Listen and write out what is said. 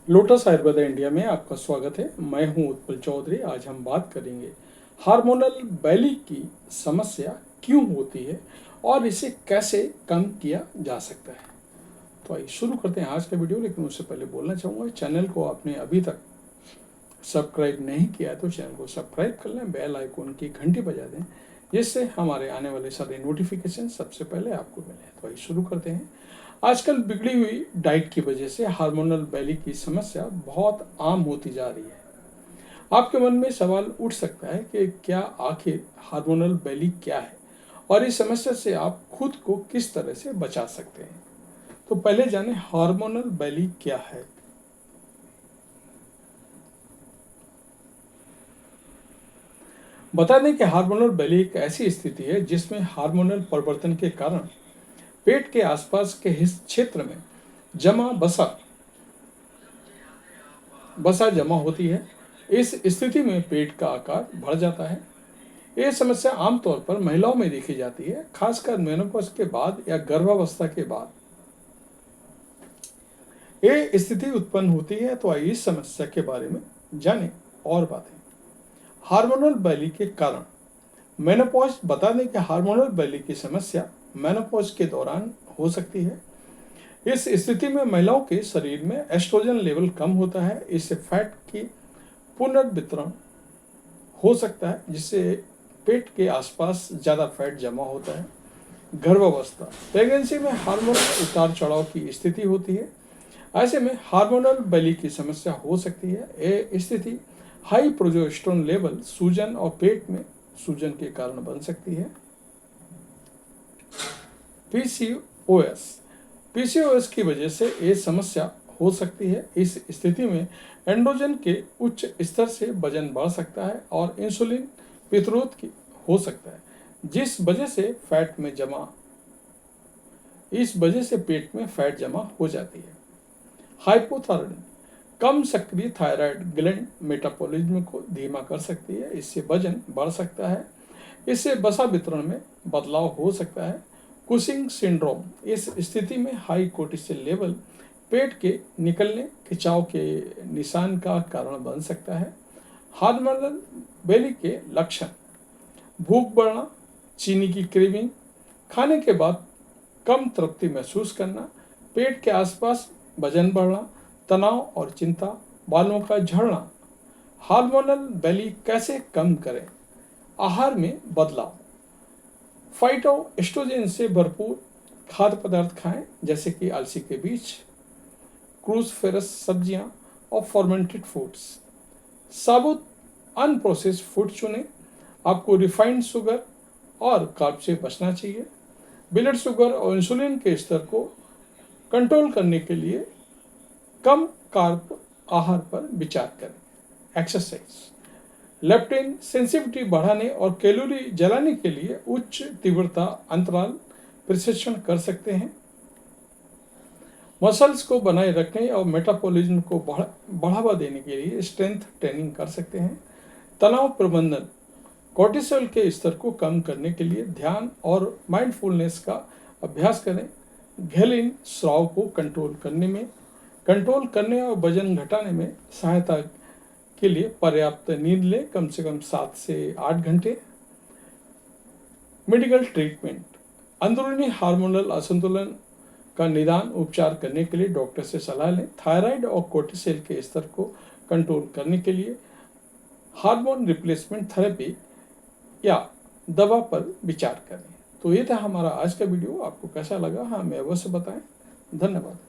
Lotus Ayurveda India में आपका स्वागत है। मैं हूं उत्पल चौधरी। आज हम बात करेंगे हार्मोनल बैली की समस्या क्यों होती है और इसे कैसे कम किया जा सकता है। तो आइए शुरू करते हैं आज का वीडियो। लेकिन उससे पहले बोलना चाहूँगा, चैनल को आपने अभी तक सब्सक्राइब नहीं किया है तो चैनल को सब्सक्राइब कर लें, बेल आइकॉन की घंटी बजा दें, जिससे हमारे आने वाले सारे नोटिफिकेशन सबसे पहले आपको मिले। तो आइए शुरू करते हैं। आजकल बिगड़ी हुई डाइट की वजह से हार्मोनल बैली की समस्या बहुत आम होती जा रही है। आपके मन में सवाल उठ सकता है कि क्या आखिर हार्मोनल बैली क्या है और इस समस्या से आप खुद को किस तरह से बचा सकते हैं। तो पहले जानें हार्मोनल बैली क्या है। बता दें कि हार्मोनल बैली एक ऐसी स्थिति है जिसमें हार्मोनल परिवर्तन के कारण पेट के आसपास के क्षेत्र में जमा बसा जमा होती है। इस स्थिति में पेट का आकार बढ़ जाता है। ये समस्या आमतौर पर महिलाओं में देखी जाती है, खासकर मेनोपॉज के बाद या गर्भावस्था के बाद ये स्थिति उत्पन्न होती है। तो आइए इस समस्या के बारे में जानें और बातें। हार्मोनल बैली के कारण मेनोपॉज। बता दें कि हार्मोनल बैली की समस्या मेनोपॉज के दौरान हो सकती है। इस स्थिति में महिलाओं के शरीर में एस्ट्रोजन लेवल कम होता है। इससे फैट की पुनर्वितरण हो सकता है, जिससे पेट के आसपास ज़्यादा फैट जमा होता है। गर्भावस्था, प्रेगनेंसी में हार्मोनल उतार चढ़ाव की स्थिति होती है। ऐसे में हार्मोनल बैली की समस्या हो सकती है। ये स्थिति हाई प्रोजेस्टेरोन लेवल, सूजन और पेट में सूजन के कारण बन सकती है। पीसीओएस की वजह से ये समस्या हो सकती है। इस स्थिति में एंड्रोजन के उच्च स्तर से वजन बढ़ सकता है और इंसुलिन प्रतिरोध की हो सकता है, इस वजह से पेट में फैट जमा हो जाती है। हाइपोथायराइडिज्म, कम सक्रिय थायराइड ग्लैंड मेटाबॉलिज्म को धीमा कर सकती है। इससे वजन बढ़ सकता है। इससे वसा वितरण में बदलाव हो सकता है। कुशिंग सिंड्रोम, इस स्थिति में हाई कोर्टिसोल लेवल पेट के निकलने खिंचाव के निशान का कारण बन सकता है। हार्मोनल बैली के लक्षण: भूख बढ़ना, चीनी की क्रेविंग, खाने के बाद कम तृप्ति महसूस करना, पेट के आसपास वजन बढ़ना, तनाव और चिंता, बालों का झड़ना। हार्मोनल बैली कैसे कम करें? आहार में बदलाव, फाइटोएस्ट्रोजन से भरपूर खाद्य पदार्थ खाएं, जैसे कि अलसी के बीज, क्रूसीफेरस सब्जियां और फर्मेंटेड फूड्स। साबुत अनप्रोसेस्ड फूड चुनें। आपको रिफाइंड शुगर और कार्ब से बचना चाहिए। ब्लड शुगर और इंसुलिन के स्तर को कंट्रोल करने के लिए कम कार्ब आहार पर विचार करें। एक्सरसाइज, लेप्टिन सेंसिटिविटी बढ़ाने और कैलोरी जलाने के लिए उच्च तीव्रता अंतराल प्रशिक्षण कर सकते हैं। मसल्स को बनाए रखने और मेटाबॉलिज्म को बढ़ावा देने के लिए स्ट्रेंथ ट्रेनिंग कर सकते हैं। तनाव प्रबंधन, कोर्टिसोल के स्तर को कम करने के लिए ध्यान और माइंडफुलनेस का अभ्यास करें। घ्रेलिन स्राव को कंट्रोल करने और वजन घटाने में सहायता के लिए पर्याप्त नींद लें, कम से कम 7 से 8 घंटे। मेडिकल ट्रीटमेंट, अंदरूनी हार्मोनल असंतुलन का निदान उपचार करने के लिए डॉक्टर से सलाह लें। थायराइड और कोर्टिसोल के स्तर को कंट्रोल करने के लिए हार्मोन रिप्लेसमेंट थेरेपी या दवा पर विचार करें। तो ये था हमारा आज का वीडियो। आपको कैसा लगा हमें अवश्य बताएं। धन्यवाद।